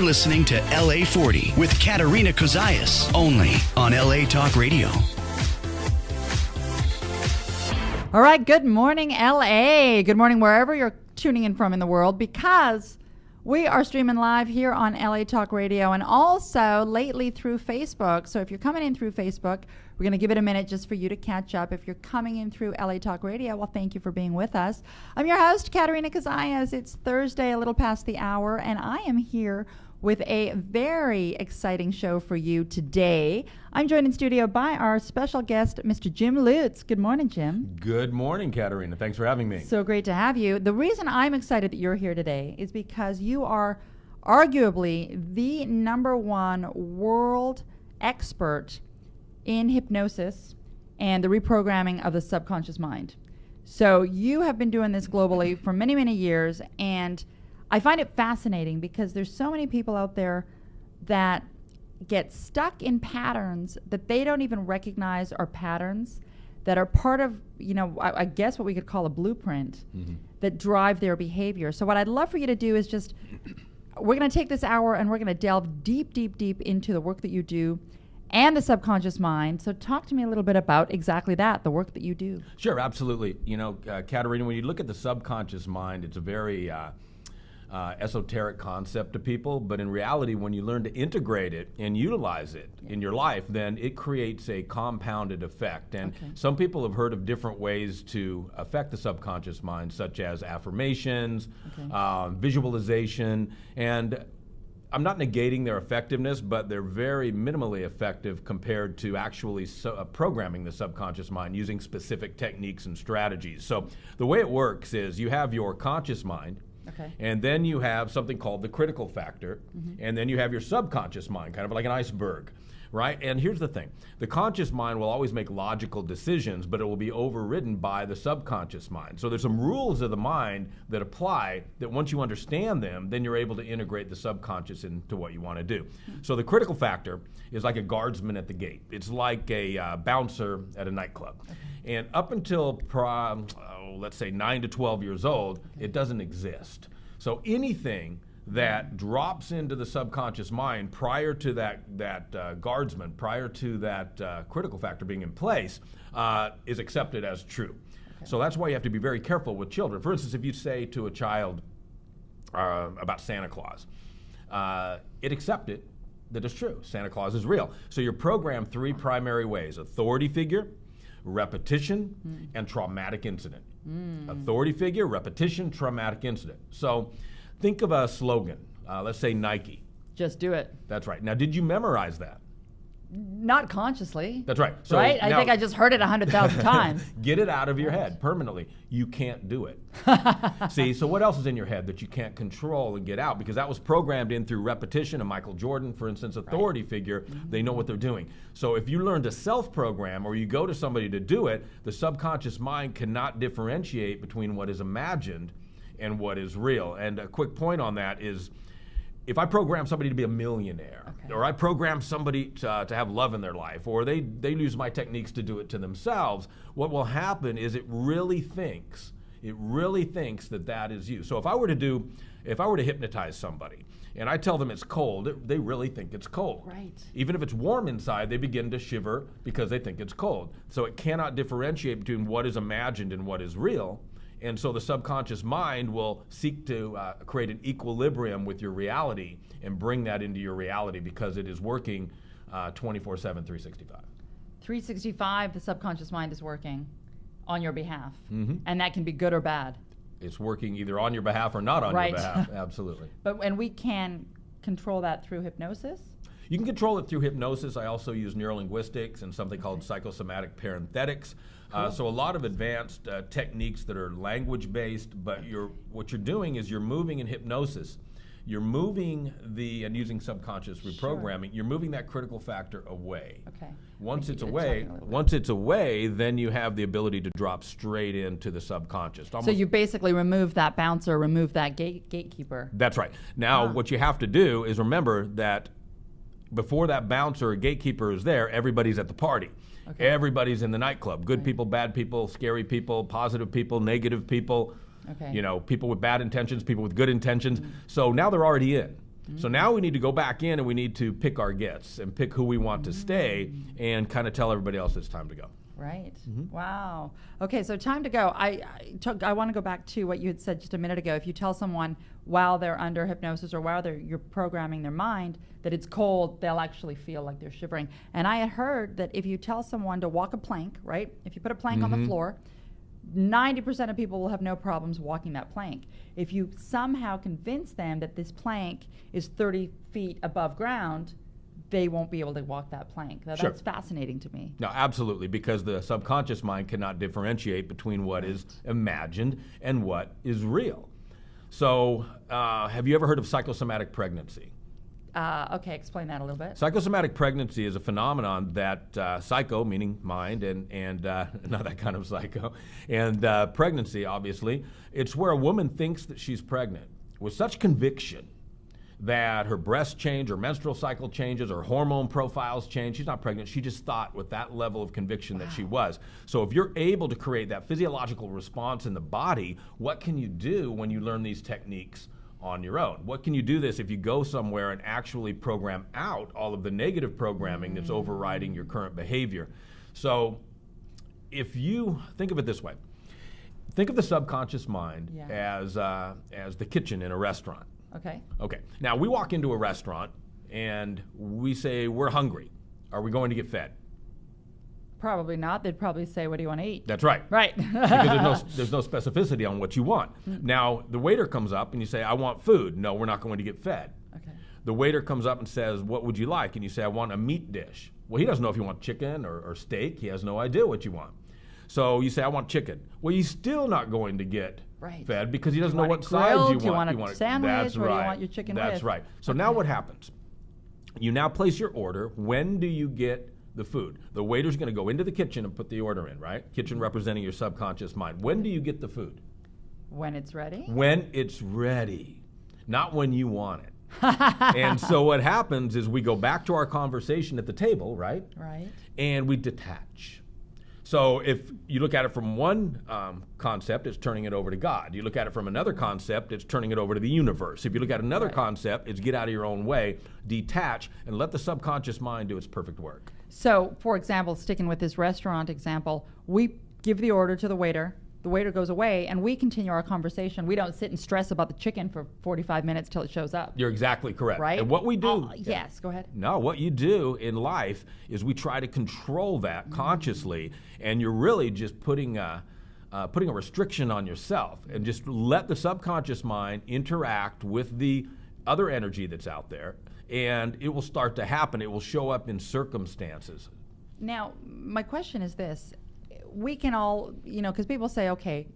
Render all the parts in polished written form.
You're listening to LA40 with Katerina Cozias, only on LA Talk Radio. All right, good morning, LA. Good morning, wherever you're tuning in from in the world, because we are streaming live here on LA Talk Radio and also lately through Facebook. So if you're coming in through Facebook, we're going to give it a minute just for you to catch up. If you're coming in through LA Talk Radio, well, thank you for being with us. I'm your host, Katerina Cozias. It's Thursday, a little past the hour, and I am here with a very exciting show for you today. I'm joined in studio by our special guest, Mr. Jim Lutz. Good morning, Jim. Good morning, Katerina. Thanks for having me. So great to have you. The reason I'm excited that you're here today is because you are arguably the #1 world expert in hypnosis and the reprogramming of the subconscious mind. So you have been doing this globally for many, many years, and I find it fascinating because there's so many people out there that get stuck in patterns that they don't even recognize are patterns that are part of, I guess what we could call a blueprint that drive their behavior. So what I'd love for you to do is just, we're going to take this hour and we're going to delve deep, deep, deep into the work that you do and the subconscious mind. So talk to me a little bit about exactly that, the work that you do. Sure, absolutely. Katerina, when you look at the subconscious mind, it's a very esoteric concept to people, but in reality, when you learn to integrate it and utilize it in your life, then it creates a compounded effect. And some people have heard of different ways to affect the subconscious mind, such as affirmations, visualization, and I'm not negating their effectiveness, but they're very minimally effective compared to actually programming the subconscious mind using specific techniques and strategies. So the way it works is you have your conscious mind, and then you have something called the critical factor, and then you have your subconscious mind, kind of like an iceberg, right? And here's the thing. The conscious mind will always make logical decisions, but it will be overridden by the subconscious mind. So there's some rules of the mind that apply that once you understand them, then you're able to integrate the subconscious into what you want to do. So the critical factor is like a guardsman at the gate. It's like a bouncer at a nightclub. And up until, let's say 9 to 12 years old, it doesn't exist. So anything that drops into the subconscious mind prior to that guardsman, prior to that critical factor being in place, is accepted as true. So that's why you have to be very careful with children. For instance, if you say to a child about Santa Claus, it accepted that it's true. Santa Claus is real. So you're programmed 3 primary ways: authority figure, repetition, and traumatic incident. Authority figure, repetition, traumatic incident. So think of a slogan. Let's say Nike. Just do it. That's right. Now, did you memorize that? Not consciously. That's right. So right? I think I just heard it 100,000 times. Get it out of your head permanently. You can't do it. See, so what else is in your head that you can't control and get out? Because that was programmed in through repetition. And Michael Jordan, for instance, authority figure, they know what they're doing. So if you learn to self-program or you go to somebody to do it, the subconscious mind cannot differentiate between what is imagined and what is real. And a quick point on that is, if I program somebody to be a millionaire, or I program somebody to have love in their life, or they use my techniques to do it to themselves, what will happen is it really thinks that is you. So if I were to hypnotize somebody and I tell them it's cold, they really think it's cold. Right. Even if it's warm inside, they begin to shiver because they think it's cold. So it cannot differentiate between what is imagined and what is real. And so the subconscious mind will seek to create an equilibrium with your reality and bring that into your reality because it is working 24/7, 365. 365, the subconscious mind is working on your behalf. And that can be good or bad. It's working either on your behalf or not on your behalf. Absolutely. And we can control that through hypnosis? You can control it through hypnosis. I also use neurolinguistics and something called psychosomatic parenthetics. So a lot of advanced techniques that are language-based, but what you're doing is you're moving in hypnosis. You're moving and using subconscious reprogramming, you're moving that critical factor away. Once it's away, then you have the ability to drop straight into the subconscious. So you basically remove that bouncer, remove that gatekeeper. That's right. Now, what you have to do is remember that before that bouncer or gatekeeper is there, everybody's at the party. Everybody's in the nightclub. Good people, bad people, scary people, positive people, negative people. People with bad intentions, people with good intentions. So now they're already in. So now we need to go back in and we need to pick our gets and pick who we want to stay and kind of tell everybody else it's time to go. Right. Wow. Okay, so time to go. I want to go back to what you had said just a minute ago. If you tell someone while they're under hypnosis or while you're programming their mind that it's cold, they'll actually feel like they're shivering. And I had heard that if you tell someone to walk a plank, right? If you put a plank on the floor, 90% of people will have no problems walking that plank. If you somehow convince them that this plank is 30 feet above ground, they won't be able to walk that plank. Now, that's fascinating to me. No, absolutely, because the subconscious mind cannot differentiate between what is imagined and what is real. So, have you ever heard of psychosomatic pregnancy? Okay, explain that a little bit. Psychosomatic pregnancy is a phenomenon that psycho, meaning mind, and not that kind of psycho, and pregnancy, obviously, it's where a woman thinks that she's pregnant with such conviction that her breasts change, her menstrual cycle changes, her hormone profiles change. She's not pregnant. She just thought with that level of conviction that she was. So if you're able to create that physiological response in the body, what can you do when you learn these techniques on your own? What can you do this if you go somewhere and actually program out all of the negative programming that's overriding your current behavior? So if you think of it this way, think of the subconscious mind as the kitchen in a restaurant. Okay. Okay. Now, we walk into a restaurant and we say, we're hungry. Are we going to get fed? Probably not. They'd probably say, what do you want to eat? That's right. Right. Because there's no specificity on what you want. Now, the waiter comes up and you say, I want food. No, we're not going to get fed. Okay. The waiter comes up and says, what would you like? And you say, I want a meat dish. Well, he doesn't know if you want chicken or steak. He has no idea what you want. So you say, I want chicken. Well, he's still not going to get fed because he doesn't know what size you want. Do you want a sandwich? That's or right. do you want your chicken with? That's right. So now what happens? You now place your order. When do you get the food? The waiter's going to go into the kitchen and put the order in, right? Kitchen representing your subconscious mind. When do you get the food? When it's ready? When it's ready, not when you want it. And so what happens is we go back to our conversation at the table, right? Right. And we detach. So if you look at it from one concept, it's turning it over to God. You look at it from another concept, it's turning it over to the universe. If you look at another concept, it's get out of your own way, detach, and let the subconscious mind do its perfect work. So, for example, sticking with this restaurant example, we give the order to the waiter goes away, and we continue our conversation. We don't sit and stress about the chicken for 45 minutes till it shows up. You're exactly correct. Right? And what we do... Yes, go ahead. No, what you do in life is we try to control that consciously, and you're really just putting a restriction on yourself, and just let the subconscious mind interact with the other energy that's out there, and it will start to happen. It will show up in circumstances. Now, my question is this. We can all, because people say, okay,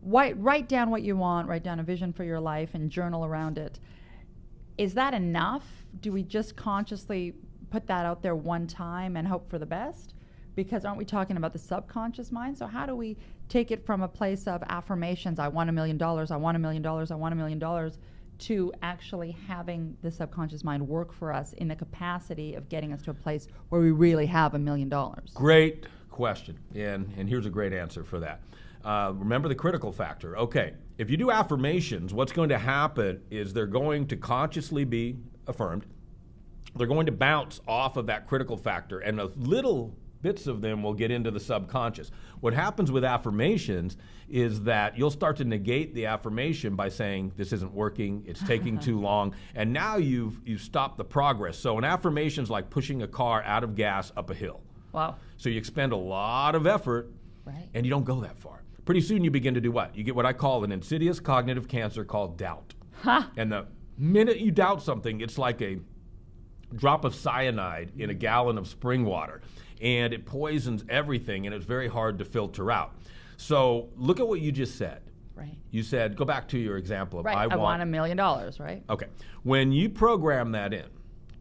write down what you want, write down a vision for your life and journal around it. Is that enough? Do we just consciously put that out there one time and hope for the best? Because aren't we talking about the subconscious mind? So how do we take it from a place of affirmations, I want $1 million, I want $1 million, I want $1 million, to actually having the subconscious mind work for us in the capacity of getting us to a place where we really have $1 million? Great question, and here's a great answer for that. Remember the critical factor. Okay, if you do affirmations, what's going to happen is they're going to consciously be affirmed. They're going to bounce off of that critical factor, and a little bits of them will get into the subconscious. What happens with affirmations is that you'll start to negate the affirmation by saying, this isn't working, it's taking too long, and now you've stopped the progress. So an affirmation is like pushing a car out of gas up a hill. Wow. So you expend a lot of effort, and you don't go that far. Pretty soon you begin to do what? You get what I call an insidious cognitive cancer called doubt. And the minute you doubt something, it's like a drop of cyanide in a gallon of spring water. And it poisons everything, and it's very hard to filter out. So look at what you just said. Right. You said, go back to your example of I want $1 million, right? Okay. When you program that in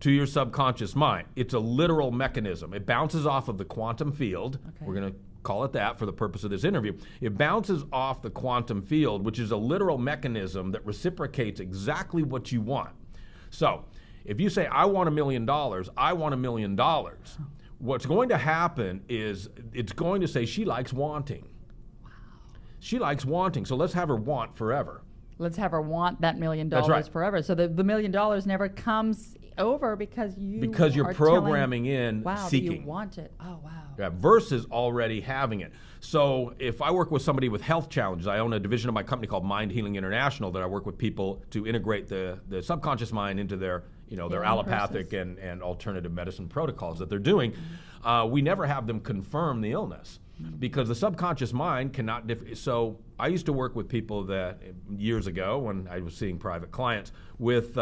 to your subconscious mind, it's a literal mechanism. It bounces off of the quantum field. Okay. We're going to call it that for the purpose of this interview. It bounces off the quantum field, which is a literal mechanism that reciprocates exactly what you want. So if you say, I want $1 million, I want $1 million, what's going to happen is it's going to say she likes wanting. Wow. She likes wanting, so let's have her want forever. let's have her want that $1 million That's right. forever. So the $1 million never comes over because you're are programming telling, in wow, seeking. that you want it. Oh, wow. Yeah, versus already having it. So if I work with somebody with health challenges, I own a division of my company called Mind Healing International that I work with people to integrate the subconscious mind into their their allopathic and alternative medicine protocols that they're doing. We never have them confirm the illness because the subconscious mind cannot. So I used to work with people that years ago when I was seeing private clients with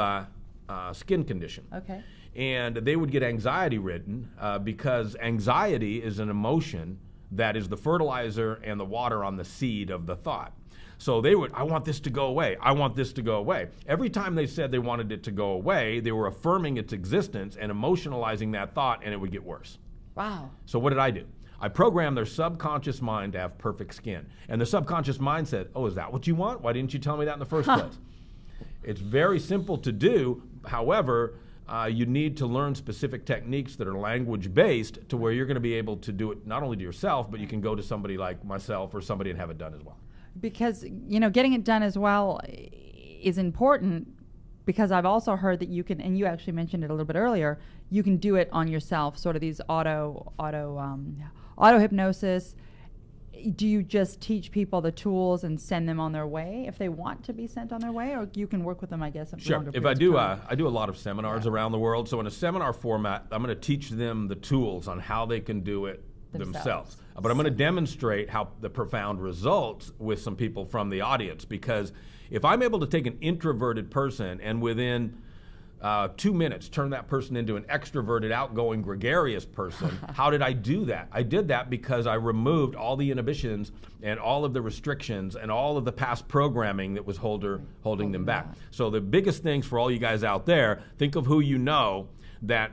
skin condition. Okay. And they would get anxiety ridden because anxiety is an emotion that is the fertilizer and the water on the seed of the thought. So they would, I want this to go away. I want this to go away. Every time they said they wanted it to go away, they were affirming its existence and emotionalizing that thought, and it would get worse. Wow. So what did I do? I programmed their subconscious mind to have perfect skin. And the subconscious mind said, oh, is that what you want? Why didn't you tell me that in the first place? It's very simple to do. However, you need to learn specific techniques that are language-based to where you're going to be able to do it not only to yourself, but you can go to somebody like myself or somebody and have it done as well. Because, getting it done as well is important because I've also heard that you can, and you actually mentioned it a little bit earlier, you can do it on yourself, sort of these auto hypnosis. Do you just teach people the tools and send them on their way if they want to be sent on their way, or you can work with them, I guess? Sure. If I do, I do a lot of seminars around the world. So in a seminar format, I'm going to teach them the tools on how they can do it themselves. But I'm going to demonstrate how the profound results with some people from the audience, because if I'm able to take an introverted person and within 2 minutes turn that person into an extroverted, outgoing, gregarious person, how did I do that? I did that because I removed all the inhibitions and all of the restrictions and all of the past programming that was holding them back. So the biggest things for all you guys out there, think of who you know that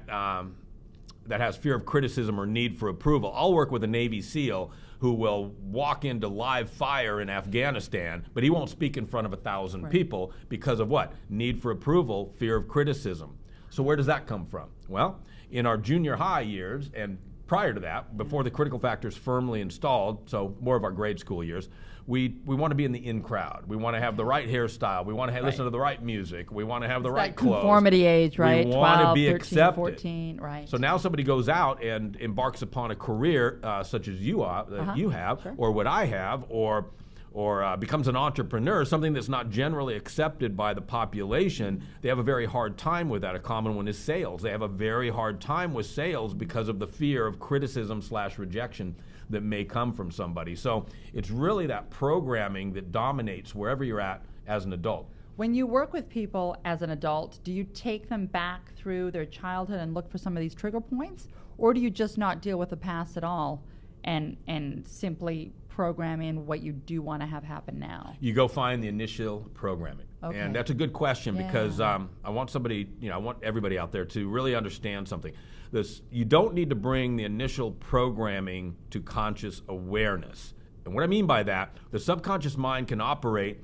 that has fear of criticism or need for approval. I'll work with a Navy SEAL who will walk into live fire in Afghanistan, but he won't speak in front of 1,000 people because of what? Need for approval, fear of criticism. So where does that come from? Well, in our junior high years, and prior to that, before the critical factors firmly installed, so more of our grade school years, we want to be in the in crowd. We want to have the right hairstyle. We want to listen to the right music. We want to have the right clothes. Conformity age, right? We want 12, to be 13, accepted. 14, right. So now somebody goes out and embarks upon a career such as you have, or what I have, or becomes an entrepreneur, something that's not generally accepted by the population. They have a very hard time with that. A common one is sales. They have a very hard time with sales because of the fear of criticism/rejection that may come from somebody. So it's really that programming that dominates wherever you're at as an adult. When you work with people as an adult, do you take them back through their childhood and look for some of these trigger points? Or do you just not deal with the past at all and simply program in what you do want to have happen now? You go find the initial programming. Okay. And that's a good question because I want I want everybody out there to really understand something. You don't need to bring the initial programming to conscious awareness. And what I mean by that, the subconscious mind can operate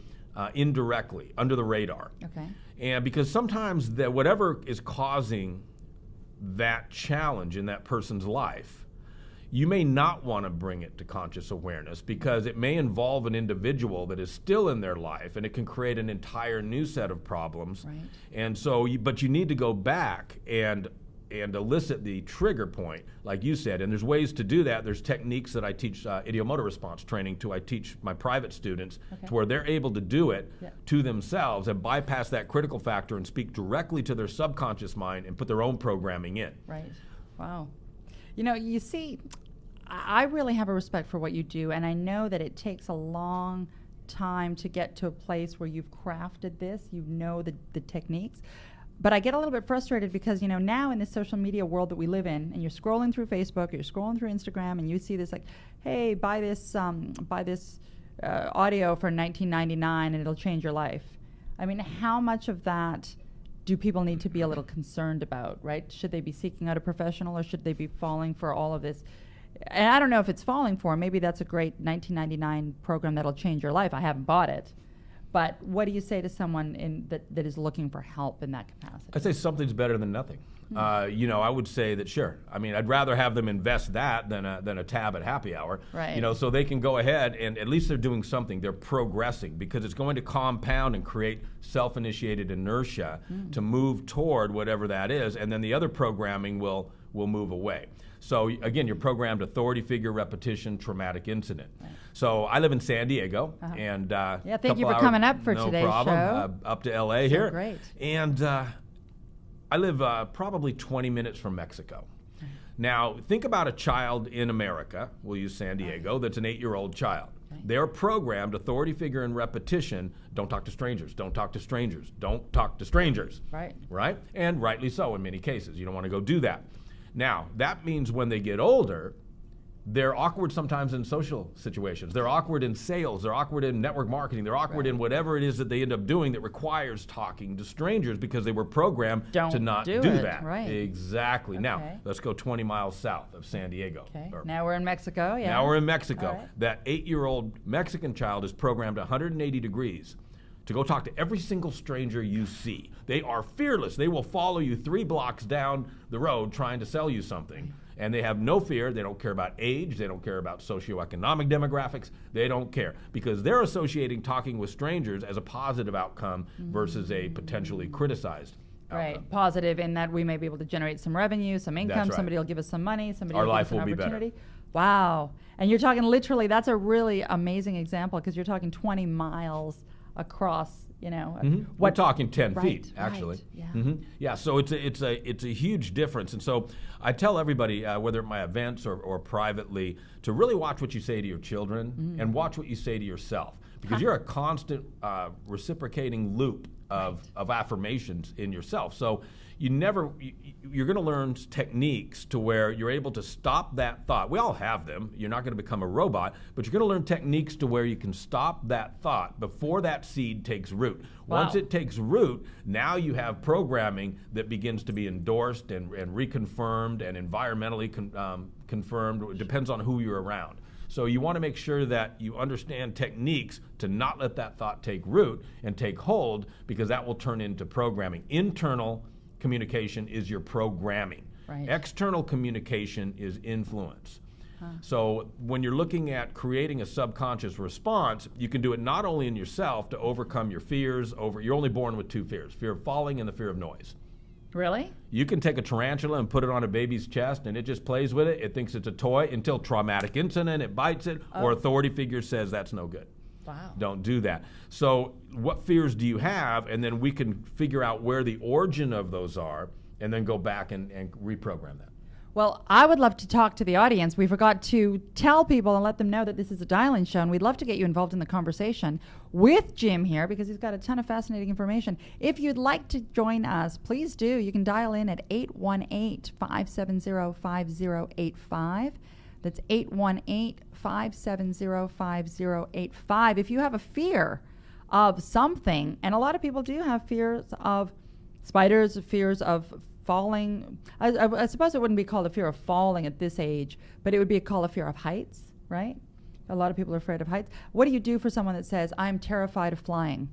indirectly, under the radar. Okay. And because sometimes whatever is causing that challenge in that person's life, you may not want to bring it to conscious awareness because it may involve an individual that is still in their life, and it can create an entire new set of problems. Right. And so, but you need to go back and elicit the trigger point, like you said. And there's ways to do that. There's techniques that I teach, idiomotor response training I teach my private students to where they're able to do it to themselves and bypass that critical factor and speak directly to their subconscious mind and put their own programming in. Right. Wow. You see, I really have a respect for what you do, and I know that it takes a long time to get to a place where you've crafted this, the techniques. But I get a little bit frustrated because, now in this social media world that we live in, and you're scrolling through Facebook, or you're scrolling through Instagram, and you see this hey, buy this audio for $19.99 and it'll change your life. I mean, how much of that do people need to be a little concerned about, right? Should they be seeking out a professional, or should they be falling for all of this? And I don't know if it's falling for. Maybe that's a great $19.99 program that'll change your life. I haven't bought it. But what do you say to someone that is looking for help in that capacity? I'd say something's better than nothing. I would say that sure. I mean, I'd rather have them invest that than a tab at happy hour. Right. So they can go ahead and at least they're doing something. They're progressing because it's going to compound and create self-initiated inertia to move toward whatever that is, and then the other programming will move away. So again, you're programmed authority figure, repetition, traumatic incident. Right. So I live in San Diego, and thank you for coming up for today's show. Up to LA so here. Great. And I live probably 20 minutes from Mexico. Now, think about a child in America, we'll use San Diego, that's an 8-year-old child. Right. They're programmed, authority figure and repetition, don't talk to strangers, don't talk to strangers, don't talk to strangers. Right. Right? And rightly so in many cases. You don't want to go do that. Now, that means when they get older, they're awkward sometimes in social situations. They're awkward in sales. They're awkward in network marketing. They're awkward in whatever it is that they end up doing that requires talking to strangers because they were programmed to not do that. Right. Exactly. Okay. Now, let's go 20 miles south of San Diego. Okay. Now we're in Mexico. Yeah. Now we're in Mexico. Right. That 8-year-old Mexican child is programmed 180 degrees to go talk to every single stranger you see. They are fearless. They will follow you 3 blocks down the road trying to sell you something. And they have no fear. They don't care about age. They don't care about socioeconomic demographics. They don't care because they're associating talking with strangers as a positive outcome versus a potentially criticized outcome. Right. Positive in that we may be able to generate some revenue, some income. That's right. Somebody will give us some money. Somebody Our will life give us an will be opportunity. better. Wow. And you're talking literally, that's a really amazing example because you're talking 20 miles across, We're talking 10 feet, actually. Right. Yeah. Yeah. So it's a huge difference, and so I tell everybody, whether at my events or privately, to really watch what you say to your children and watch what you say to yourself, because you're a constant reciprocating loop of affirmations in yourself. So you're going to learn techniques to where you're able to stop that thought. We all have them. You're not going to become a robot, but you're going to learn techniques to where you can stop that thought before that seed takes root. Wow. Once it takes root, now you have programming that begins to be endorsed and reconfirmed and environmentally confirmed. It depends on who you're around. So you want to make sure that you understand techniques to not let that thought take root and take hold, because that will turn into programming. Internal communication is your programming. Right. External communication is influence. So when you're looking at creating a subconscious response, you can do it not only in yourself to overcome your fears. You're only born with 2 fears, fear of falling and the fear of noise. Really? You can take a tarantula and put it on a baby's chest and it just plays with it. It thinks it's a toy until traumatic incident, it bites it, or authority figure says that's no good. Wow. Don't do that. So what fears do you have? And then we can figure out where the origin of those are and then go back and reprogram that. Well, I would love to talk to the audience. We forgot to tell people and let them know that this is a dial-in show, and we'd love to get you involved in the conversation with Jim here because he's got a ton of fascinating information. If you'd like to join us, please do. You can dial in at 818-570-5085. That's 818-570-5085. If you have a fear of something, and a lot of people do have fears of spiders, fears of falling. I suppose it wouldn't be called a fear of falling at this age, but it would be called a fear of heights, right? A lot of people are afraid of heights. What do you do for someone that says, I'm terrified of flying?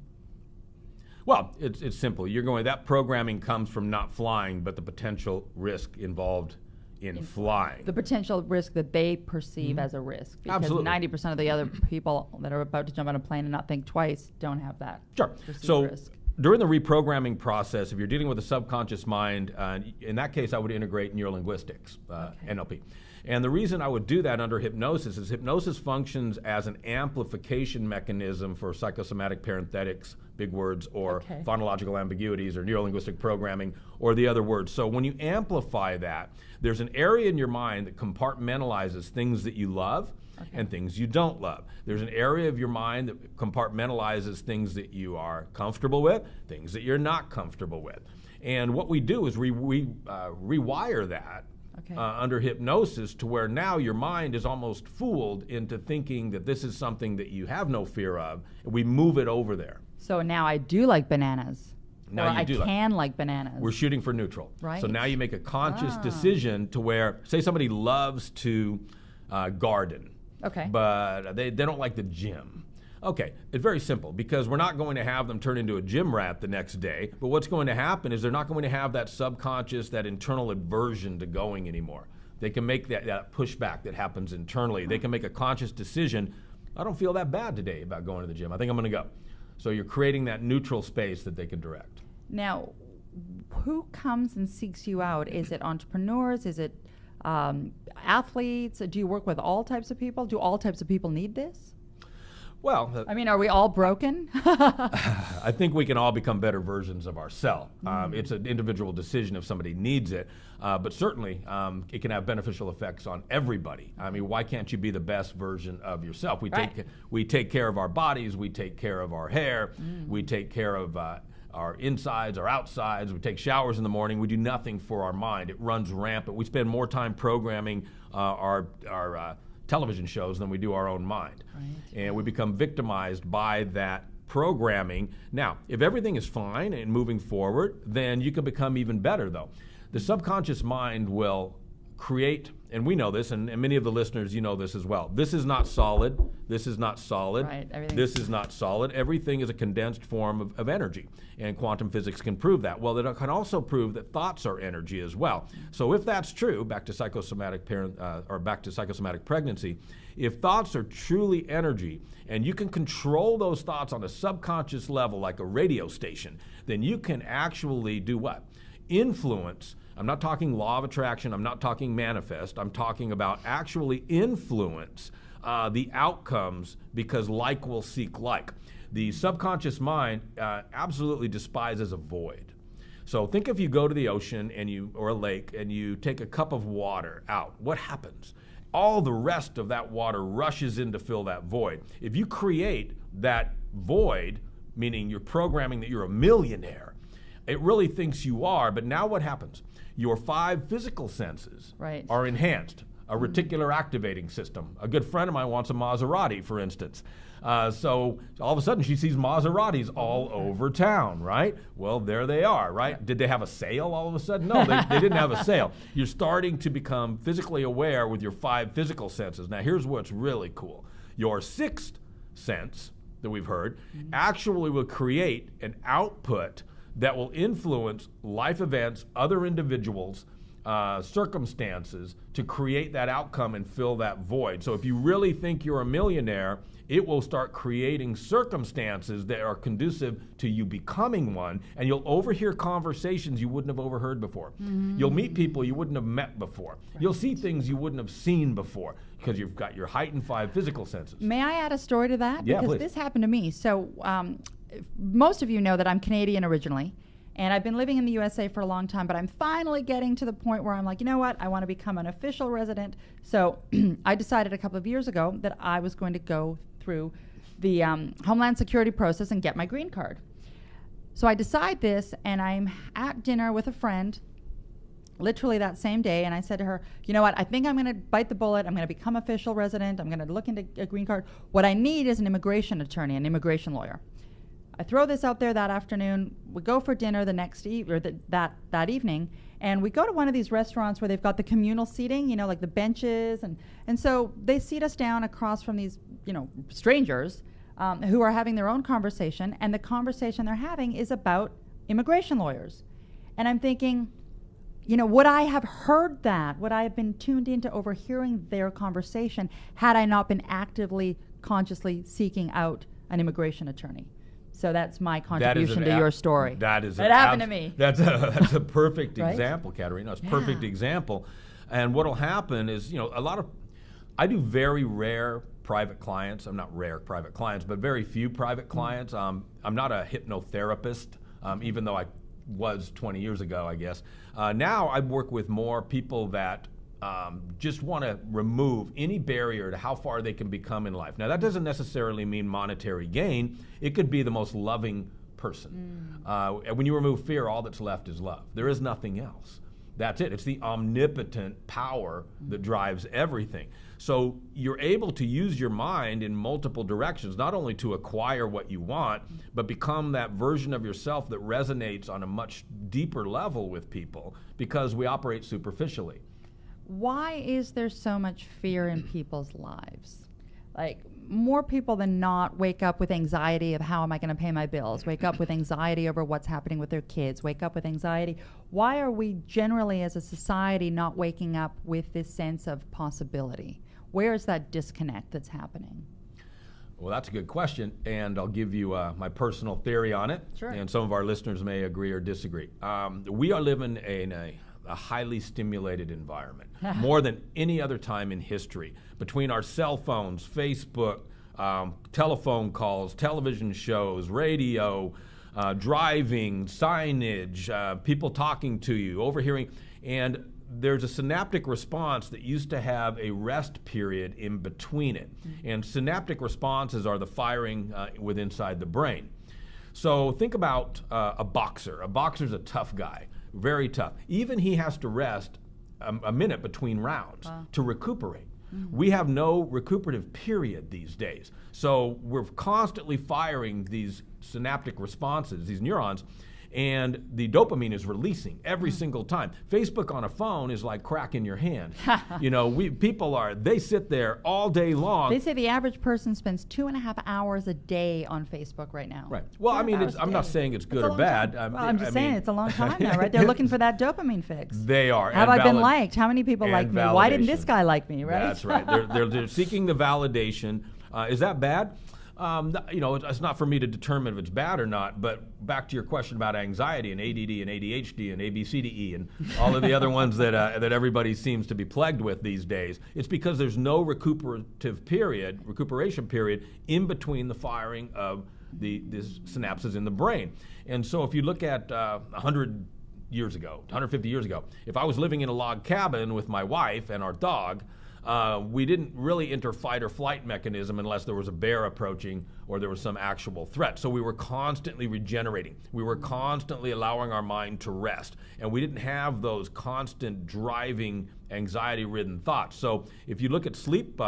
Well, it's simple. That programming comes from not flying, but the potential risk involved in flying. The potential risk that they perceive as a risk. Because Absolutely. 90% of the other people that are about to jump on a plane and not think twice don't have that. Sure. So risk. During the reprogramming process, if you're dealing with a subconscious mind, in that case, I would integrate neurolinguistics, NLP. And the reason I would do that under hypnosis is hypnosis functions as an amplification mechanism for psychosomatic parenthetics, big words, or phonological ambiguities, or neurolinguistic programming, or the other words. So when you amplify that, there's an area in your mind that compartmentalizes things that you love and things you don't love. There's an area of your mind that compartmentalizes things that you are comfortable with, things that you're not comfortable with. And what we do is we rewire that under hypnosis to where now your mind is almost fooled into thinking that this is something that you have no fear of, and we move it over there. So now I do like bananas. Now or I can like bananas. We're shooting for neutral. Right. So now you make a conscious decision to where, say somebody loves to garden. Okay. But they don't like the gym. Okay, it's very simple because we're not going to have them turn into a gym rat the next day, but what's going to happen is they're not going to have that subconscious, that internal aversion to going anymore. They can make that pushback that happens internally. They can make a conscious decision, I don't feel that bad today about going to the gym. I think I'm going to go. So you're creating that neutral space that they can direct. Now, who comes and seeks you out? Is it entrepreneurs? Is it athletes? Do you work with all types of people? Do all types of people need this? Well, I mean, are we all broken? I think we can all become better versions of ourselves. It's an individual decision if somebody needs it, but certainly it can have beneficial effects on everybody. I mean, why can't you be the best version of yourself? We take care of our bodies, we take care of our hair, we take care of our insides, our outsides. We take showers in the morning. We do nothing for our mind. It runs rampant. We spend more time programming our television shows than we do our own mind. Right. And we become victimized by that programming. Now, if everything is fine and moving forward, then you can become even better, though. The subconscious mind will create, and we know this, and many of the listeners, you know this as well. This is not solid. This is not solid. Right, this is not solid. Everything is a condensed form of energy, and quantum physics can prove that. Well, it can also prove that thoughts are energy as well. So if that's true, back to psychosomatic pregnancy, if thoughts are truly energy, and you can control those thoughts on a subconscious level like a radio station, then you can actually do what? Influence. I'm not talking law of attraction. I'm not talking manifest. I'm talking about actually influence the outcomes, because like will seek like. The subconscious mind absolutely despises a void. So think if you go to the ocean or a lake and you take a cup of water out, what happens? All the rest of that water rushes in to fill that void. If you create that void, meaning you're programming that you're a millionaire, it really thinks you are, but now what happens? Your 5 physical senses are enhanced. A reticular activating system. A good friend of mine wants a Maserati, for instance. So all of a sudden she sees Maseratis all over town, right? Well, there they are, right? Yeah. Did they have a sale all of a sudden? No, they didn't have a sale. You're starting to become physically aware with your 5 physical senses. Now, here's what's really cool. Your 6th sense that we've heard actually will create an output that will influence life events, other individuals, circumstances to create that outcome and fill that void. So if you really think you're a millionaire, it will start creating circumstances that are conducive to you becoming one, and you'll overhear conversations you wouldn't have overheard before. You'll meet people you wouldn't have met before. You'll see things you wouldn't have seen before because you've got your heightened 5 physical senses. May I add a story to that? Yeah, because please. This happened to me. So most of you know that I'm Canadian originally. And I've been living in the USA for a long time, but I'm finally getting to the point where I'm like, you know what? I want to become an official resident. So I decided a couple of years ago that I was going to go through the Homeland Security process and get my green card. So I decide this, and I'm at dinner with a friend literally that same day, and I said to her, you know what? I think I'm going to bite the bullet. I'm going to become official resident. I'm going to look into a green card. What I need is an immigration attorney, an immigration lawyer. I throw this out there that afternoon. We go for dinner the next that evening, and we go to one of these restaurants where they've got the communal seating, you know, like the benches, and so they seat us down across from these, you know, strangers who are having their own conversation, and the conversation they're having is about immigration lawyers. And I'm thinking, you know, would I have heard that? Would I have been tuned into overhearing their conversation had I not been actively, consciously seeking out an immigration attorney? So that's my contribution to your story. That happened to me. That's a perfect example, Katerina. It's a perfect example. And what'll happen is, you know, I do very rare private clients. I'm not rare private clients, but very few private clients. I'm not a hypnotherapist, even though I was 20 years ago, I guess. Now I work with more people that just want to remove any barrier to how far they can become in life. Now, that doesn't necessarily mean monetary gain. It could be the most loving person. When you remove fear, all that's left is love. There is nothing else. That's it. It's the omnipotent power that drives everything. So you're able to use your mind in multiple directions, not only to acquire what you want, but become that version of yourself that resonates on a much deeper level with people, because we operate superficially. Why is there so much fear in people's lives? Like, more people than not wake up with anxiety of how am I going to pay my bills, wake up with anxiety over what's happening with their kids, wake up with anxiety. Why are we generally as a society not waking up with this sense of possibility? Where is that disconnect that's happening? Well, that's a good question, and I'll give you my personal theory on it. Sure. And some of our listeners may agree or disagree. We are living in a highly stimulated environment, more than any other time in history. Between our cell phones, Facebook, telephone calls, television shows, radio, driving, signage, people talking to you, overhearing, and there's a synaptic response that used to have a rest period in between it. And synaptic responses are the firing within inside the brain. So think about a boxer. A boxer's a tough guy, very tough. Even he has to rest a minute between rounds to recuperate. We have no recuperative period these days. So we're constantly firing these synaptic responses, these neurons, and the dopamine is releasing every single time. Facebook on a phone is like crack in your hand. You know, they sit there all day long. They say the average person spends 2.5 hours a day on Facebook right now. Right. Well, I mean, I'm not saying it's good or bad. I'm just saying it's a long time now, right? They're looking for that dopamine fix. They are. Have I been liked? How many people like me? Why didn't this guy like me, right? That's right. They're seeking the validation. Is that bad? You know, it's not for me to determine if it's bad or not, but back to your question about anxiety and ADD and ADHD and ABCDE and all of the other ones that everybody seems to be plagued with these days, it's because there's no recuperation period in between the firing of these synapses in the brain. And so if you look at 100 years ago, 150 years ago, if I was living in a log cabin with my wife and our dog, we didn't really enter fight or flight mechanism unless there was a bear approaching or there was some actual threat. So we were constantly regenerating. We were constantly allowing our mind to rest. And we didn't have those constant driving anxiety-ridden thoughts. So if you look at sleep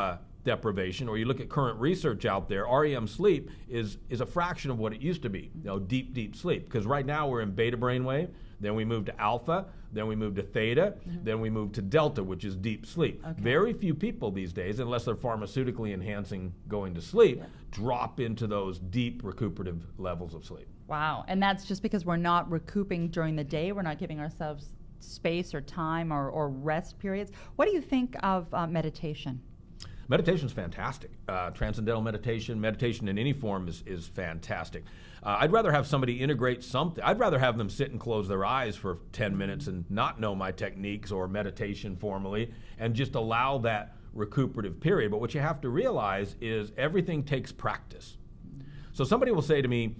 deprivation, or you look at current research out there, REM sleep is a fraction of what it used to be, you know, deep sleep. Because right now we're in beta brainwave, then we move to alpha, then we move to theta, then we move to delta, which is deep sleep. Okay. Very few people these days, unless they're pharmaceutically enhancing going to sleep, drop into those deep recuperative levels of sleep. Wow, and that's just because we're not recouping during the day, we're not giving ourselves space or time or rest periods. What do you think of meditation? Meditation's fantastic. Transcendental meditation in any form is fantastic. I'd rather have somebody integrate something. I'd rather have them sit and close their eyes for 10 minutes and not know my techniques or meditation formally and just allow that recuperative period. But what you have to realize is everything takes practice. So somebody will say to me,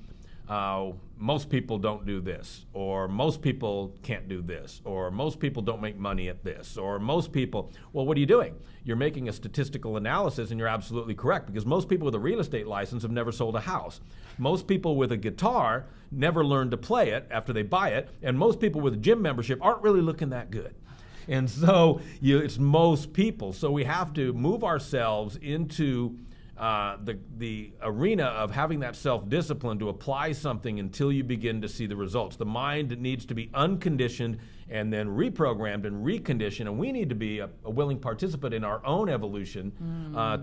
most people don't do this, or most people can't do this, or most people don't make money at this, or most people, well, what are you doing? You're making a statistical analysis, and you're absolutely correct, because most people with a real estate license have never sold a house. Most people with a guitar never learn to play it after they buy it, and most people with a gym membership aren't really looking that good. And so it's most people. So we have to move ourselves into the arena of having that self-discipline to apply something until you begin to see the results. The mind needs to be unconditioned and then reprogrammed and reconditioned, and we need to be a willing participant in our own evolution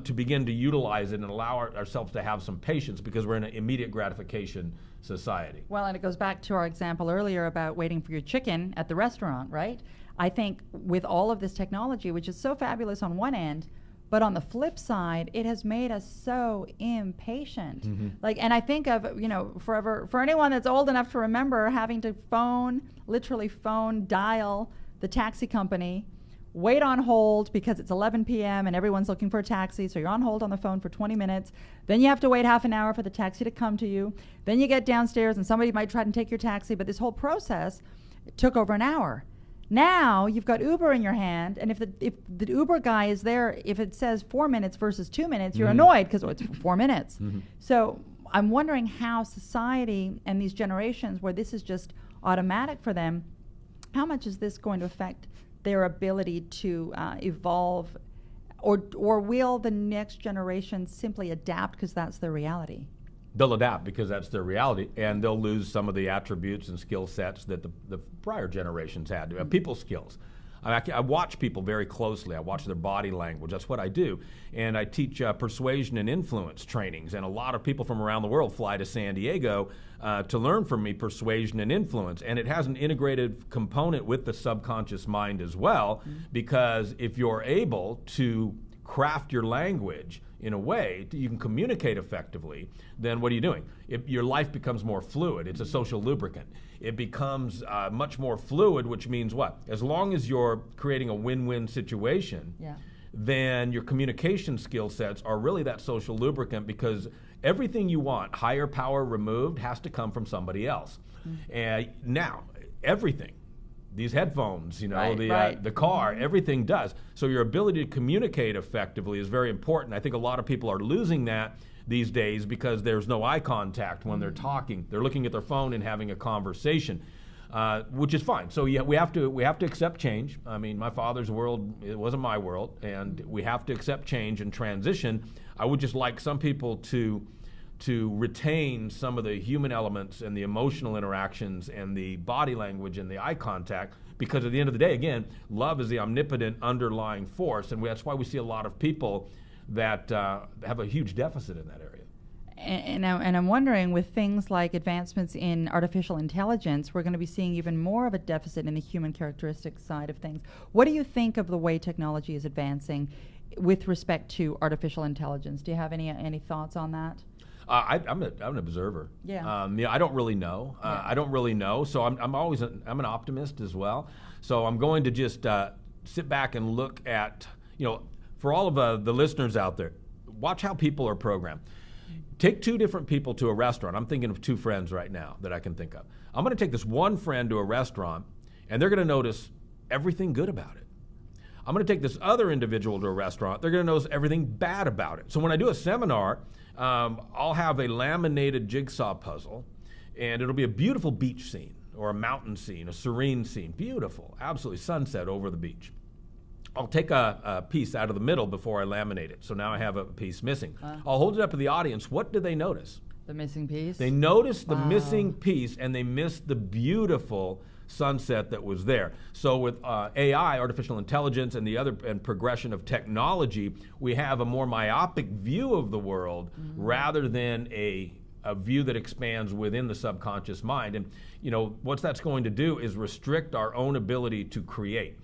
to begin to utilize it and allow ourselves to have some patience, because we're in an immediate gratification society. Well, and it goes back to our example earlier about waiting for your chicken at the restaurant, right? I think with all of this technology, which is so fabulous on one end, but on the flip side, it has made us so impatient. And I think of, forever, for anyone that's old enough to remember having to literally dial the taxi company, wait on hold because it's 11 p.m. and everyone's looking for a taxi, so you're on hold on the phone for 20 minutes. Then you have to wait half an hour for the taxi to come to you. Then you get downstairs and somebody might try to take your taxi, but this whole process took over an hour. Now you've got Uber in your hand, and if the Uber guy is there, if it says 4 minutes versus 2 minutes, you're annoyed because it's 4 minutes. So I'm wondering how society and these generations where this is just automatic for them, how much is this going to affect their ability to evolve, or will the next generation simply adapt because that's their reality? They'll adapt because that's their reality, and they'll lose some of the attributes and skill sets that the prior generations had. People skills. I watch people very closely. I watch their body language. That's what I do. And I teach persuasion and influence trainings. And a lot of people from around the world fly to San Diego to learn from me persuasion and influence. And it has an integrated component with the subconscious mind as well, because if you're able to craft your language in a way that you can communicate effectively, then what are you doing? Your life becomes more fluid. It's a social lubricant. It becomes much more fluid, which means what? As long as you're creating a win-win situation, then your communication skill sets are really that social lubricant, because everything you want, higher power removed, has to come from somebody else. And now, everything, these headphones, the car, everything does. So your ability to communicate effectively is very important. I think a lot of people are losing that these days because there's no eye contact when they're talking. They're looking at their phone and having a conversation, which is fine. So we have to accept change. I mean, my father's world, it wasn't my world, and we have to accept change and transition. I would just like some people to retain some of the human elements and the emotional interactions and the body language and the eye contact, because at the end of the day, again, love is the omnipotent underlying force, and that's why we see a lot of people that have a huge deficit in that area. And I'm wondering, with things like advancements in artificial intelligence, we're going to be seeing even more of a deficit in the human characteristic side of things. What do you think of the way technology is advancing with respect to artificial intelligence? Do you have any thoughts on that? I'm an observer. I don't really know. I don't really know. So I'm an optimist as well. So I'm going to just sit back and look at, for all of the listeners out there, watch how people are programmed. Take two different people to a restaurant. I'm thinking of two friends right now that I can think of. I'm going to take this one friend to a restaurant, and they're going to notice everything good about it. I'm going to take this other individual to a restaurant. They're going to notice everything bad about it. So when I do a seminar, I'll have a laminated jigsaw puzzle, and it'll be a beautiful beach scene or a mountain scene, a serene scene, beautiful, absolutely sunset over the beach. I'll take a piece out of the middle before I laminate it. So now I have a piece missing. I'll hold it up to the audience. What do they notice? The missing piece? They notice the missing piece, and they miss the beautiful sunset that was there. So with AI, artificial intelligence, and progression of technology, we have a more myopic view of the world rather than a view that expands within the subconscious mind. And what that's going to do is restrict our own ability to create.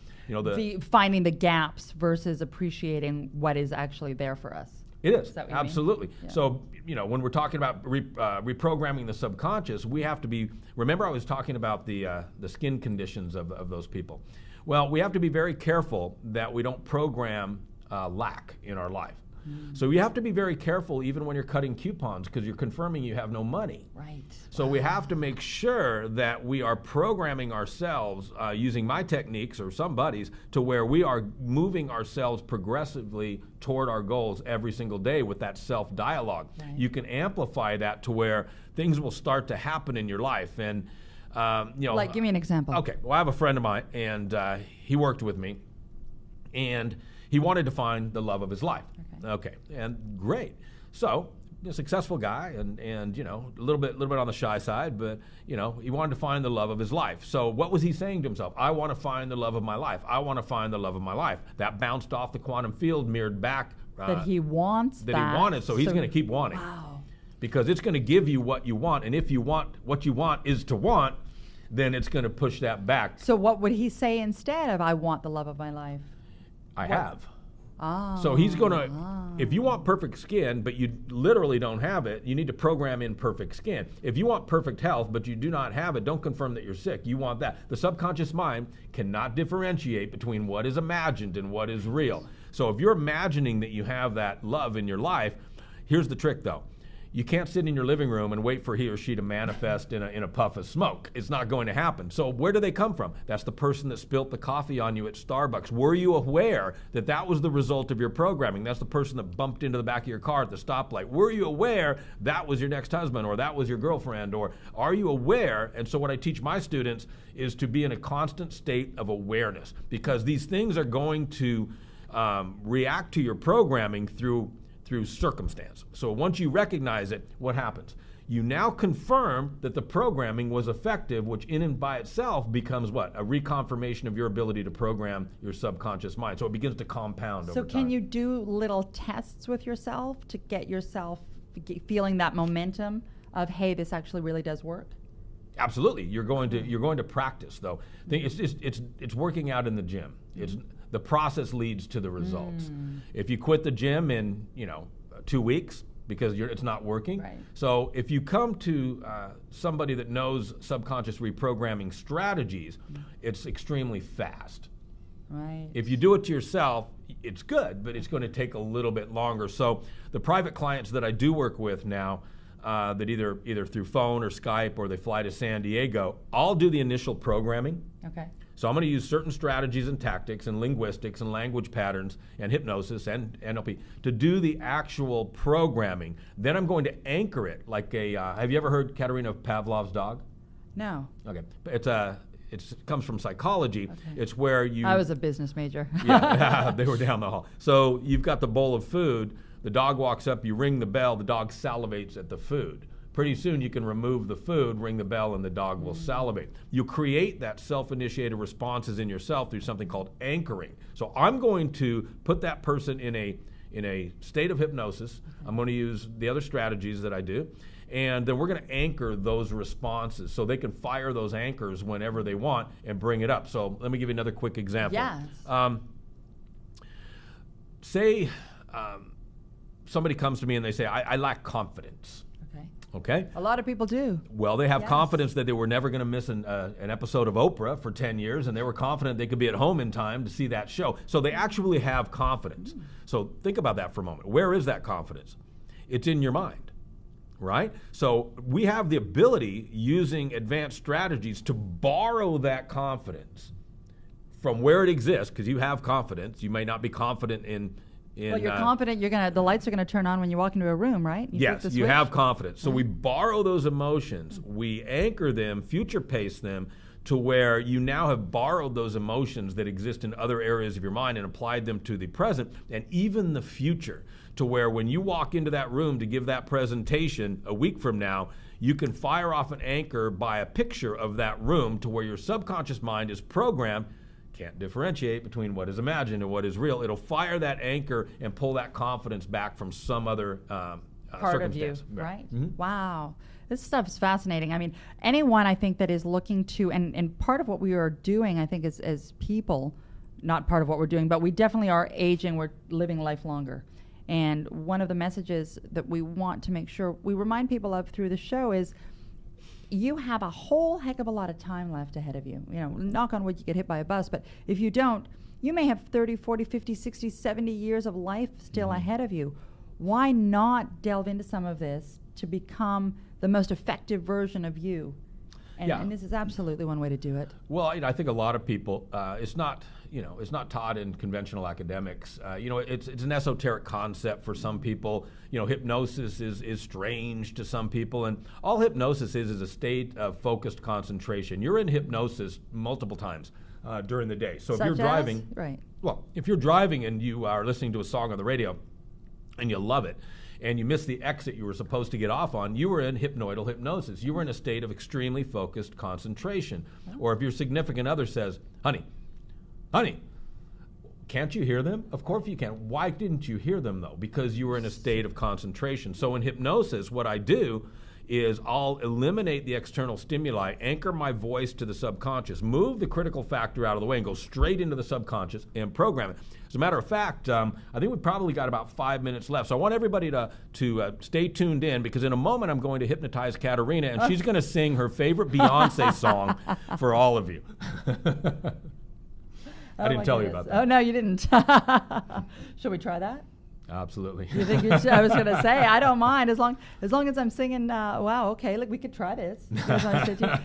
Finding the gaps versus appreciating what is actually there for us. It is that what you absolutely. mean? Yeah. So when we're talking about reprogramming the subconscious, we have to be. Remember, I was talking about the skin conditions of those people. Well, we have to be very careful that we don't program lack in our life. So you have to be very careful even when you're cutting coupons, because you're confirming you have no money. Right. So we have to make sure that we are programming ourselves using my techniques or somebody's to where we are moving ourselves progressively toward our goals every single day with that self-dialogue. Right. You can amplify that to where things will start to happen in your life. And like, give me an example. Okay. Well, I have a friend of mine, and he worked with me, and he wanted to find the love of his life. Okay, and great. So, a successful guy, and a little bit on the shy side, but he wanted to find the love of his life. So, what was he saying to himself? I want to find the love of my life. I want to find the love of my life. That bounced off the quantum field, mirrored back. That he wants that. He wanted, so he's going to keep wanting. Wow. Because it's going to give you what you want, and if you want what you want is to want, then it's going to push that back. So, what would he say instead of "I want the love of my life"? I have. So he's going to, if you want perfect skin, but you literally don't have it, you need to program in perfect skin. If you want perfect health, but you do not have it, don't confirm that you're sick. You want that. The subconscious mind cannot differentiate between what is imagined and what is real. So if you're imagining that you have that love in your life, here's the trick though. You can't sit in your living room and wait for he or she to manifest in a puff of smoke. It's not going to happen. So where do they come from? That's the person that spilt the coffee on you at Starbucks. Were you aware that that was the result of your programming? That's the person that bumped into the back of your car at the stoplight. Were you aware that was your next husband, or that was your girlfriend? Or are you aware? And so what I teach my students is to be in a constant state of awareness, because these things are going to react to your programming through circumstance. So once you recognize it, what happens? you now confirm that the programming was effective, which in and by itself becomes what? A reconfirmation of your ability to program your subconscious mind. So it begins to compound over So time. can you do little tests with yourself to get yourself feeling that momentum of, hey, this actually really does work? Absolutely. You're going to practice, though. It's working out in the gym. The process leads to the results. If you quit the gym in 2 weeks because it's not working. Right. So if you come to somebody that knows subconscious reprogramming strategies, it's extremely fast. Right. If you do it to yourself, it's good, but it's going to take a little bit longer. So the private clients that I do work with now, that either through phone or Skype or they fly to San Diego, I'll do the initial programming. Okay. So I'm going to use certain strategies and tactics and linguistics and language patterns and hypnosis and NLP to do the actual programming. Then I'm going to anchor it like have you ever heard Katerina of Pavlov's dog? No. Okay. It comes from psychology. Okay. It's where you... I was a business major. Yeah, they were down the hall. So you've got the bowl of food. The dog walks up, you ring the bell, the dog salivates at the food. Pretty soon you can remove the food, ring the bell, and the dog will salivate. You create that self-initiated responses in yourself through something called anchoring. So I'm going to put that person in a state of hypnosis. I'm going to use the other strategies that I do. And then we're going to anchor those responses so they can fire those anchors whenever they want and bring it up. So let me give you another quick example. Yes. Say somebody comes to me and they say, I lack confidence. Okay? A lot of people do. Well, they have Yes. confidence that they were never going to miss an episode of Oprah for 10 years, and they were confident they could be at home in time to see that show. So they actually have confidence. So think about that for a moment. Where is that confidence? It's in your mind, right? So we have the ability, using advanced strategies, to borrow that confidence from where it exists, because you have confidence. You may not be confident in Well, you're confident the lights are going to turn on when you walk into a room, right? Yes, you have confidence. So we borrow those emotions, we anchor them, future pace them to where you now have borrowed those emotions that exist in other areas of your mind and applied them to the present and even the future, to where when you walk into that room to give that presentation a week from now, you can fire off an anchor by a picture of that room to where your subconscious mind is programmed. Can't differentiate between what is imagined and what is real. It'll fire that anchor and pull that confidence back from some other part of you, right? Mm-hmm. Wow. This stuff is fascinating. I mean, anyone I think that is looking to, and part of what we are doing, I think, is as people, not part of what we're doing, but we definitely are aging, we're living life longer. And one of the messages that we want to make sure we remind people of through the show is you have a whole heck of a lot of time left ahead of you. You know, knock on wood, you get hit by a bus, but if you don't, you may have 30, 40, 50, 60, 70 years of life still ahead of you. Why not delve into some of this to become the most effective version of you? And this is absolutely one way to do it. Well, I think a lot of people, it's not taught in conventional academics. It's an esoteric concept for some people. Hypnosis is strange to some people, and all hypnosis is a state of focused concentration. You're in hypnosis multiple times during the day. So if you're driving, right? Well, if you're driving and you are listening to a song on the radio, and you love it, and you missed the exit you were supposed to get off on, you were in hypnoidal hypnosis. You were in a state of extremely focused concentration. Or if your significant other says, honey, can't you hear them? Of course you can. Why didn't you hear them, though? Because you were in a state of concentration. So in hypnosis, what I do is I'll eliminate the external stimuli, anchor my voice to the subconscious, move the critical factor out of the way, and go straight into the subconscious and program it. As a matter of fact, I think we've probably got about 5 minutes left. So I want everybody to stay tuned in, because in a moment I'm going to hypnotize Katerina, and she's going to sing her favorite Beyonce song for all of you. I didn't tell you about that. Oh, no, you didn't. Should we try that? Absolutely. You think you should? I was going to say, I don't mind as long as I'm singing. Wow, okay, look, we could try this.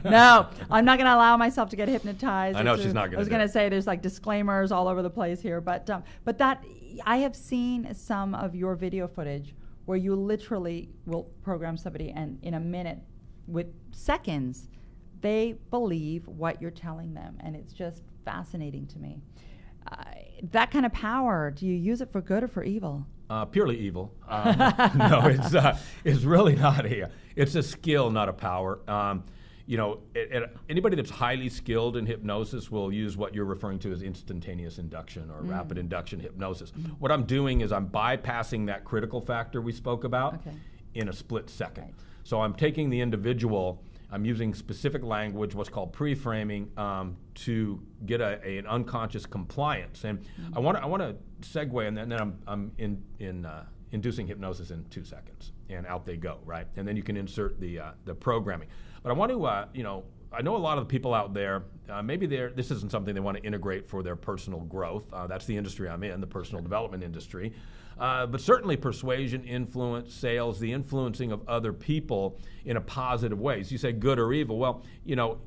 No, I'm not going to allow myself to get hypnotized. I know she's not going to. I was going to say there's like disclaimers all over the place here, but that I have seen some of your video footage where you literally will program somebody, and in a minute, with seconds, they believe what you're telling them, and it's just fascinating to me. That kind of power, do you use it for good or for evil? Purely evil. No, it's really not it's a skill, not a power. Anybody that's highly skilled in hypnosis will use what you're referring to as instantaneous induction or rapid induction hypnosis. What I'm doing is I'm bypassing that critical factor we spoke about in a split second. Right. So I'm taking the individual, I'm using specific language, what's called pre-framing, to get an unconscious compliance. And I want to segue, and then I'm inducing hypnosis in 2 seconds, and out they go, right? And then you can insert the programming. But I want to, I know a lot of the people out there, maybe this isn't something they want to integrate for their personal growth. That's the industry I'm in, the personal development industry. But certainly persuasion, influence, sales, the influencing of other people in a positive way. So you say good or evil. Well,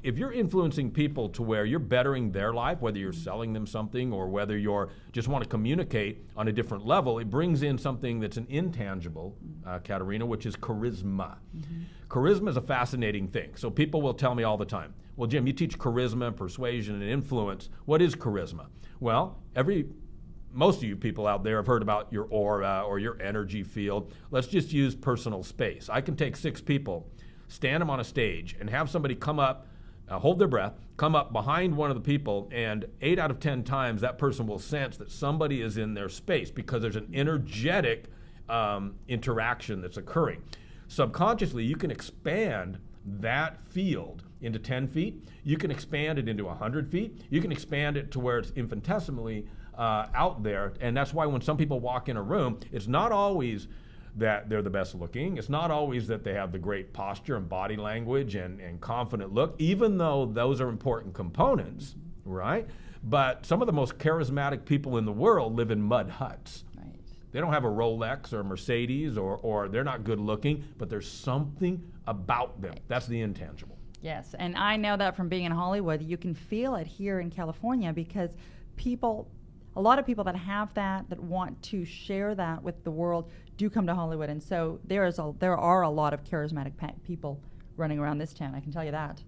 if you're influencing people to where you're bettering their life, whether you're selling them something or whether you're just want to communicate on a different level, it brings in something that's an intangible, Katerina, which is charisma. Charisma is a fascinating thing. So people will tell me all the time, well, Jim, you teach charisma, persuasion, and influence. What is charisma? Well, most of you people out there have heard about your aura or your energy field. Let's just use personal space. I can take 6 people, stand them on a stage, and have somebody come up, hold their breath, come up behind one of the people, and 8 out of 10 times that person will sense that somebody is in their space because there's an energetic interaction that's occurring. Subconsciously, you can expand that field into 10 feet. You can expand it into 100 feet. You can expand it to where it's infinitesimally out there. And that's why when some people walk in a room, it's not always that they're the best looking. It's not always that they have the great posture and body language and confident look, even though those are important components, right? But some of the most charismatic people in the world live in mud huts. They don't have a Rolex or a Mercedes or they're not good looking, but there's something about them. That's the intangible. Yes, and I know that from being in Hollywood. You can feel it here in California because a lot of people that have that want to share that with the world do come to Hollywood. And so there are a lot of charismatic people running around this town, I can tell you that.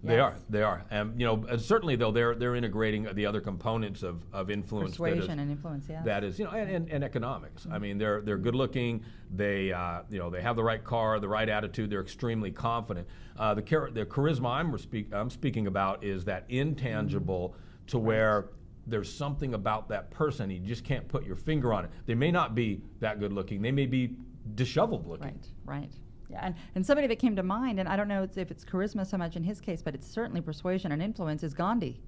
Yes. They are. And certainly though they're integrating the other components of influence. Persuasion and influence, yeah. That is, and economics. I mean, they're good looking. They they have the right car, the right attitude. They're extremely confident. The charisma I'm speaking about is that intangible to where there's something about that person you just can't put your finger on it. They may not be that good looking. They may be disheveled looking. Right. Yeah, and somebody that came to mind, and I don't know if it's charisma so much in his case, but it's certainly persuasion and influence, is Gandhi,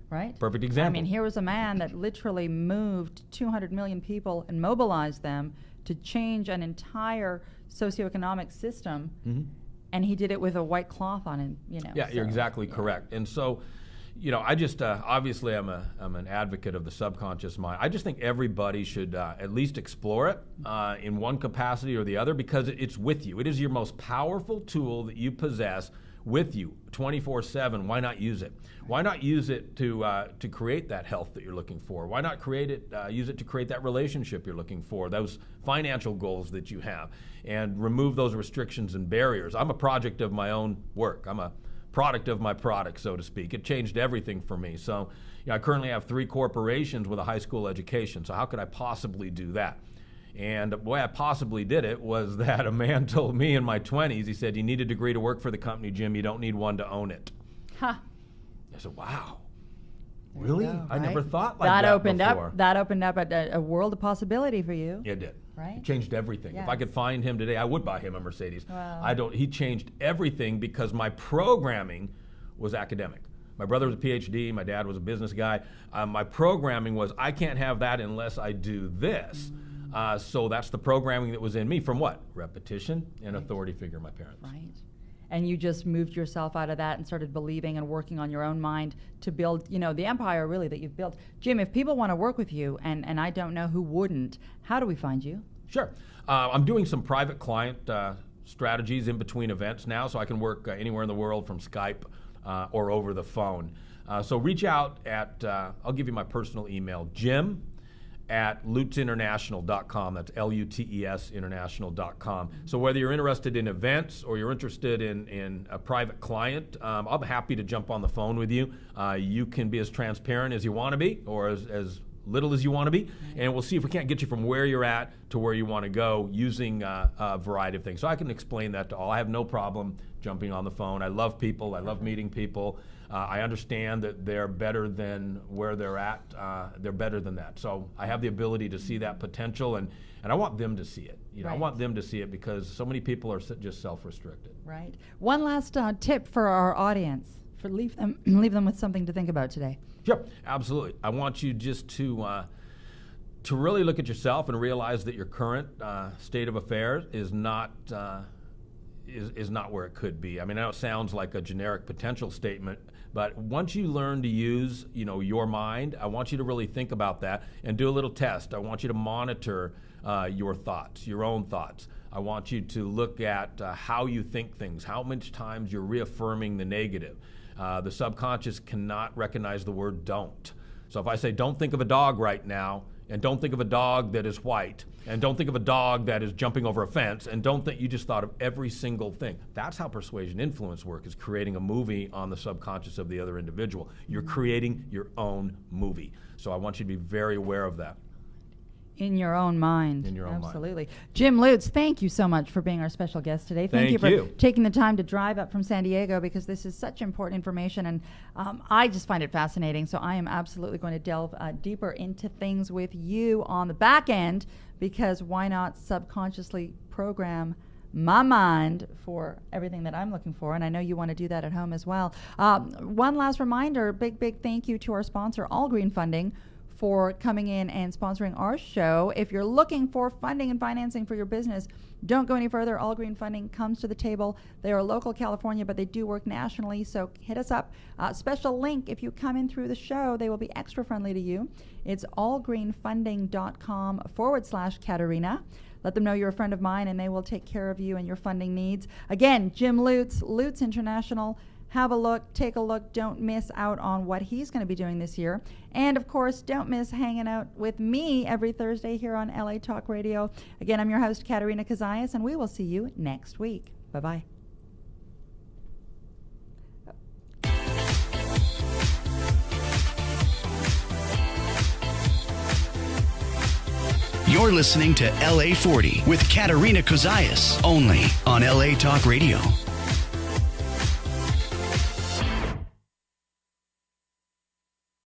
right? Perfect example. I mean, here was a man that literally moved 200 million people and mobilized them to change an entire socioeconomic system, and he did it with a white cloth on him, Yeah, you're exactly correct. And so, I just obviously I'm an advocate of the subconscious mind. I just think everybody should at least explore it in one capacity or the other because it's with you. It is your most powerful tool that you possess with you 24/7. Why not use it? Why not use it to create that health that you're looking for? Why not use it to create that relationship you're looking for, those financial goals that you have, and remove those restrictions and barriers? I'm a project of my own work. I'm a product of my product, so to speak. It changed everything for me. So I currently have 3 corporations with a high school education. So how could I possibly do that? And the way I possibly did it was that a man told me in my 20s, he said, you need a degree to work for the company, Jim. You don't need one to own it. I said, wow. Really? I never thought like that before. That opened up a world of possibility for you. It did. Right? It changed everything. Yes. If I could find him today, I would buy him a Mercedes. Wow. He changed everything because my programming was academic. My brother was a PhD. My dad was a business guy. My programming was, I can't have that unless I do this. So that's the programming that was in me from what? Repetition and authority figure, my parents. Right. And you just moved yourself out of that and started believing and working on your own mind to build, the empire really that you've built. Jim, if people want to work with you, and I don't know who wouldn't, how do we find you? Sure. I'm doing some private client strategies in between events now, so I can work anywhere in the world from Skype or over the phone. So reach out at, I'll give you my personal email, jim@lutsinternational.com. That's LUTES international.com. So whether you're interested in events or you're interested in a private client, I'll be happy to jump on the phone with you. You can be as transparent as you want to be or as little as you want to be, and we'll see if we can't get you from where you're at to where you want to go using a variety of things. So I can explain that to all. I have no problem jumping on the phone. I love people. I love meeting people. I understand that they're better than where they're at. They're better than that. So I have the ability to see that potential, and I want them to see it. I want them to see it because so many people are just self-restricted. Right. One last tip for our audience. Leave them with something to think about today. Sure, absolutely. I want you just to really look at yourself and realize that your current state of affairs is not where it could be. I mean, I know it sounds like a generic potential statement, but once you learn to use, your mind, I want you to really think about that and do a little test. I want you to monitor your thoughts, your own thoughts. I want you to look at how you think things, how much times you're reaffirming the negative. The subconscious cannot recognize the word don't. So if I say, don't think of a dog right now, and don't think of a dog that is white, and don't think of a dog that is jumping over a fence, and don't think, you just thought of every single thing. That's how persuasion influence work, is creating a movie on the subconscious of the other individual. You're creating your own movie. So I want you to be very aware of that. In your own mind. In your own mind. Absolutely. Jim Lutz, thank you so much for being our special guest today. Thank you for taking the time to drive up from San Diego, because this is such important information, and I just find it fascinating. So I am absolutely going to delve deeper into things with you on the back end, because why not subconsciously program my mind for everything that I'm looking for, and I know you want to do that at home as well. One last reminder, big thank you to our sponsor, All Green Funding, for coming in and sponsoring our show. If you're looking for funding and financing for your business, don't go any further. All Green Funding comes to the table. They are local California, but they do work nationally, so hit us up. Special link, if you come in through the show, they will be extra friendly to you. It's allgreenfunding.com/Katerina. Let them know you're a friend of mine, and they will take care of you and your funding needs. Again, Jim Lutz, Lutz International. Have a look, take a look. Don't miss out on what he's going to be doing this year. And, of course, don't miss hanging out with me every Thursday here on LA Talk Radio. Again, I'm your host, Katerina Cozias, and we will see you next week. Bye-bye. You're listening to LA40 with Katerina Cozias, only on LA Talk Radio.